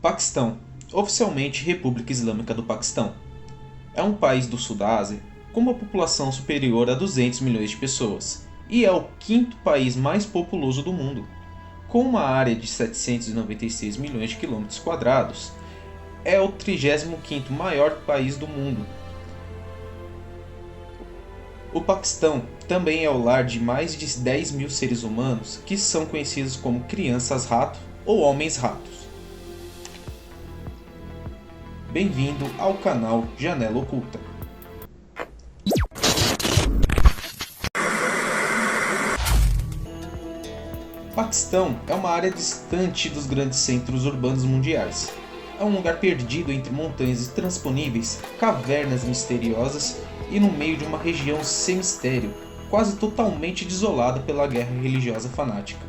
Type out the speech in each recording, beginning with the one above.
Paquistão, oficialmente República Islâmica do Paquistão, é um país do sul da Ásia com uma população superior a 200 milhões de pessoas e é o quinto país mais populoso do mundo, com uma área de 796 milhões de quilômetros quadrados. É o 35º maior país do mundo. O Paquistão também é o lar de mais de 10 mil seres humanos que são conhecidos como crianças-rato ou homens-ratos. Bem-vindo ao canal Janela Oculta. Paquistão é uma área distante dos grandes centros urbanos mundiais. É um lugar perdido entre montanhas intransponíveis, cavernas misteriosas e no meio de uma região sem mistério, quase totalmente desolada pela guerra religiosa fanática.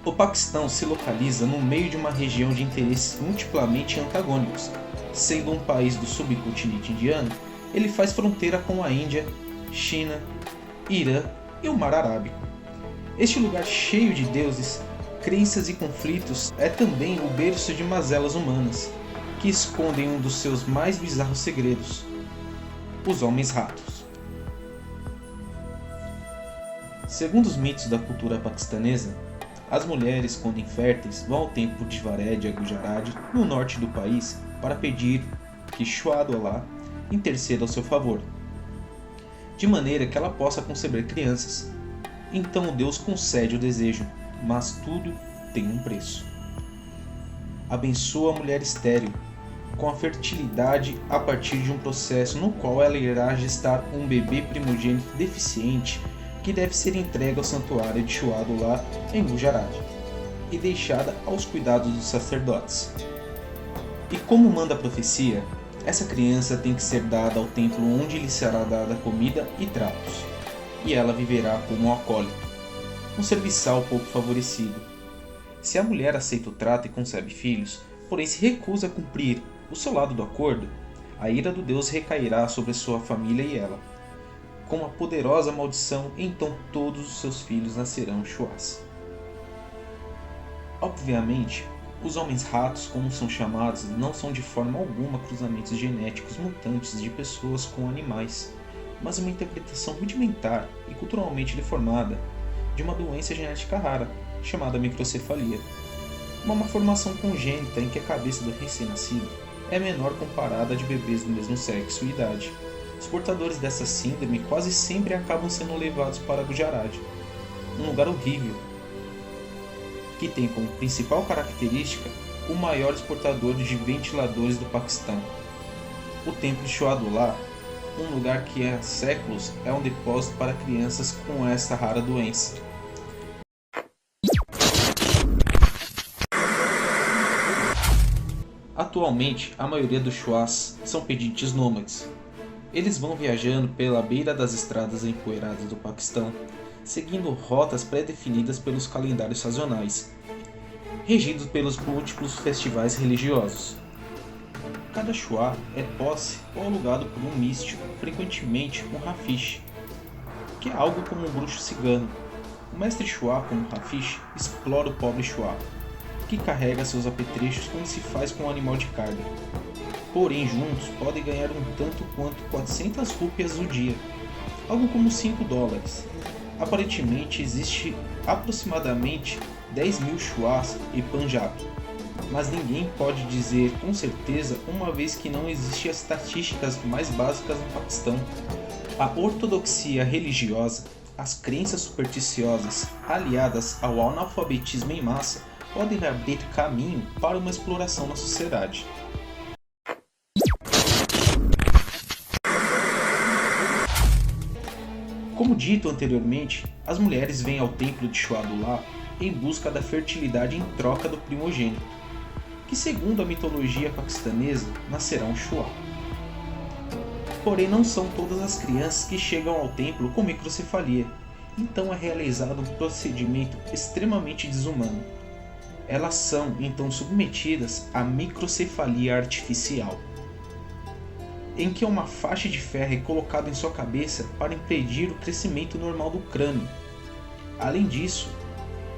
O Paquistão se localiza no meio de uma região de interesses multiplamente antagônicos. Sendo um país do subcontinente indiano, ele faz fronteira com a Índia, China, Irã e o Mar Arábico. Este lugar cheio de deuses, crenças e conflitos é também o berço de mazelas humanas, que escondem um dos seus mais bizarros segredos: os homens-ratos. Segundo os mitos da cultura paquistanesa, as mulheres, quando inférteis, vão ao templo de Vared Gujarad, no norte do país, para pedir que Shua-Do-Allah interceda ao seu favor, de maneira que ela possa conceber crianças. Então o Deus concede o desejo, mas tudo tem um preço. Abençoa a mulher estéril com a fertilidade a partir de um processo no qual ela irá gestar um bebê primogênito deficiente que deve ser entregue ao santuário de Shua-Do-Allah em Gujarat e deixada aos cuidados dos sacerdotes. E como manda a profecia, essa criança tem que ser dada ao templo onde lhe será dada comida e tratos, e ela viverá como um acólito, um serviçal pouco favorecido. Se a mulher aceita o trato e concebe filhos, porém se recusa a cumprir o seu lado do acordo, a ira do Deus recairá sobre sua família e ela. Com uma poderosa maldição, então todos os seus filhos nascerão Shuas. Obviamente, os homens-ratos, como são chamados, não são de forma alguma cruzamentos genéticos mutantes de pessoas com animais, mas uma interpretação rudimentar e culturalmente deformada de uma doença genética rara, chamada microcefalia. Uma malformação congênita em que a cabeça do recém-nascido é menor comparada à de bebês do mesmo sexo e idade. Os portadores dessa síndrome quase sempre acabam sendo levados para Gujarat, um lugar horrível, que tem como principal característica o maior exportador de ventiladores do Paquistão, o templo de Shua-Do-Allah, um lugar que há séculos é um depósito para crianças com esta rara doença. Atualmente, a maioria dos Shuas são pedintes nômades. Eles vão viajando pela beira das estradas empoeiradas do Paquistão, seguindo rotas pré-definidas pelos calendários sazonais, regidos pelos múltiplos festivais religiosos. Cada Shua é posse ou alugado por um místico, frequentemente um Hafiz, que é algo como um bruxo cigano. O mestre Shua, como Hafiz, explora o pobre Shua, que carrega seus apetrechos como se faz com um animal de carga. Porém, juntos podem ganhar um tanto quanto 400 rúpias o dia, algo como $5. Aparentemente existe aproximadamente 10 mil Shuas e Punjab, mas ninguém pode dizer com certeza, uma vez que não existem as estatísticas mais básicas no Paquistão. A ortodoxia religiosa, as crenças supersticiosas, aliadas ao analfabetismo em massa, podem abrir caminho para uma exploração na sociedade. Como dito anteriormente, as mulheres vêm ao templo de Shua-Do-Allah em busca da fertilidade em troca do primogênito, que segundo a mitologia paquistanesa nascerá um Shua. Porém, não são todas as crianças que chegam ao templo com microcefalia, então é realizado um procedimento extremamente desumano. Elas são então submetidas à microcefalia artificial, em que uma faixa de ferro é colocada em sua cabeça para impedir o crescimento normal do crânio. Além disso,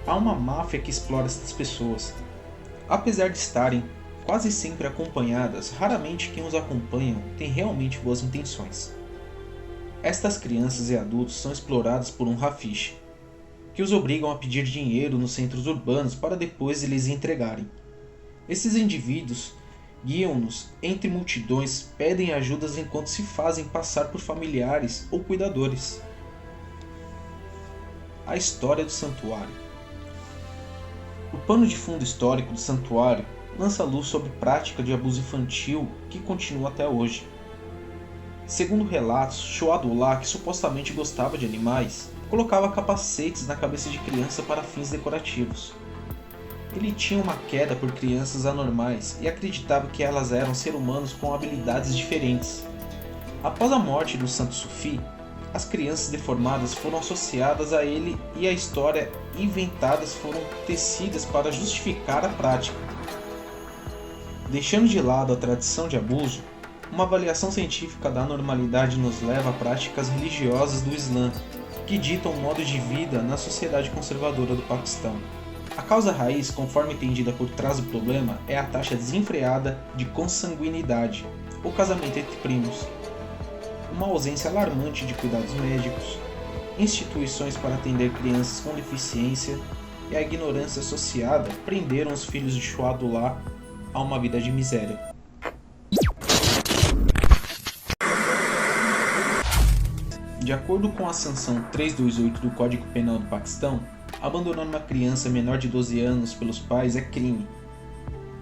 há uma máfia que explora essas pessoas. Apesar de estarem quase sempre acompanhadas, raramente quem os acompanham tem realmente boas intenções. Estas crianças e adultos são explorados por um rafiche, que os obrigam a pedir dinheiro nos centros urbanos para depois lhes entregarem. Esses indivíduos guiam-nos entre multidões, pedem ajudas enquanto se fazem passar por familiares ou cuidadores. A história do santuário. O pano de fundo histórico do santuário lança luz sobre prática de abuso infantil que continua até hoje. Segundo relatos, Shoadullah, que supostamente gostava de animais, colocava capacetes na cabeça de criança para fins decorativos. Ele tinha uma queda por crianças anormais e acreditava que elas eram seres humanos com habilidades diferentes. Após a morte do santo Sufi, as crianças deformadas foram associadas a ele e a história inventadas foram tecidas para justificar a prática. Deixando de lado a tradição de abuso, uma avaliação científica da anormalidade nos leva a práticas religiosas do Islã, que ditam o modo de vida na sociedade conservadora do Paquistão. A causa raiz, conforme entendida por trás do problema, é a taxa desenfreada de consanguinidade, ou casamento entre primos, uma ausência alarmante de cuidados médicos, instituições para atender crianças com deficiência e a ignorância associada prenderam os filhos de Shoadullah a uma vida de miséria. De acordo com a sanção 328 do Código Penal do Paquistão, abandonar uma criança menor de 12 anos pelos pais é crime.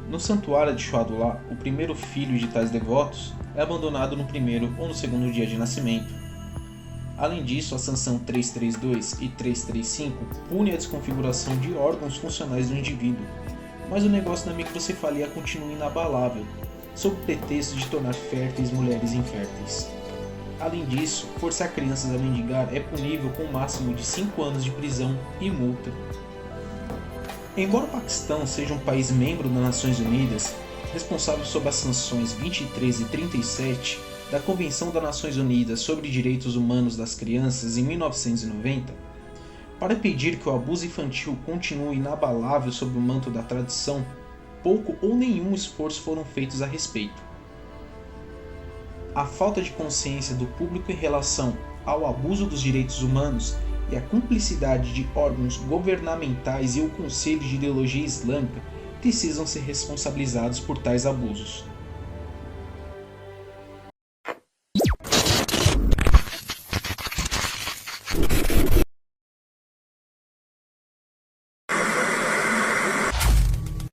No santuário de Shoadullah, o primeiro filho de tais devotos é abandonado no primeiro ou no segundo dia de nascimento. Além disso, a sanção 332 e 335 pune a desconfiguração de órgãos funcionais do indivíduo, mas o negócio da microcefalia continua inabalável, sob o pretexto de tornar férteis mulheres inférteis. Além disso, forçar crianças a mendigar é punível com o máximo de 5 anos de prisão e multa. Embora o Paquistão seja um país membro das Nações Unidas, responsável sob as sanções 23 e 37 da Convenção das Nações Unidas sobre Direitos Humanos das Crianças em 1990, para impedir que o abuso infantil continue inabalável sob o manto da tradição, pouco ou nenhum esforço foram feitos a respeito. A falta de consciência do público em relação ao abuso dos direitos humanos e a cumplicidade de órgãos governamentais e o Conselho de Ideologia Islâmica precisam ser responsabilizados por tais abusos.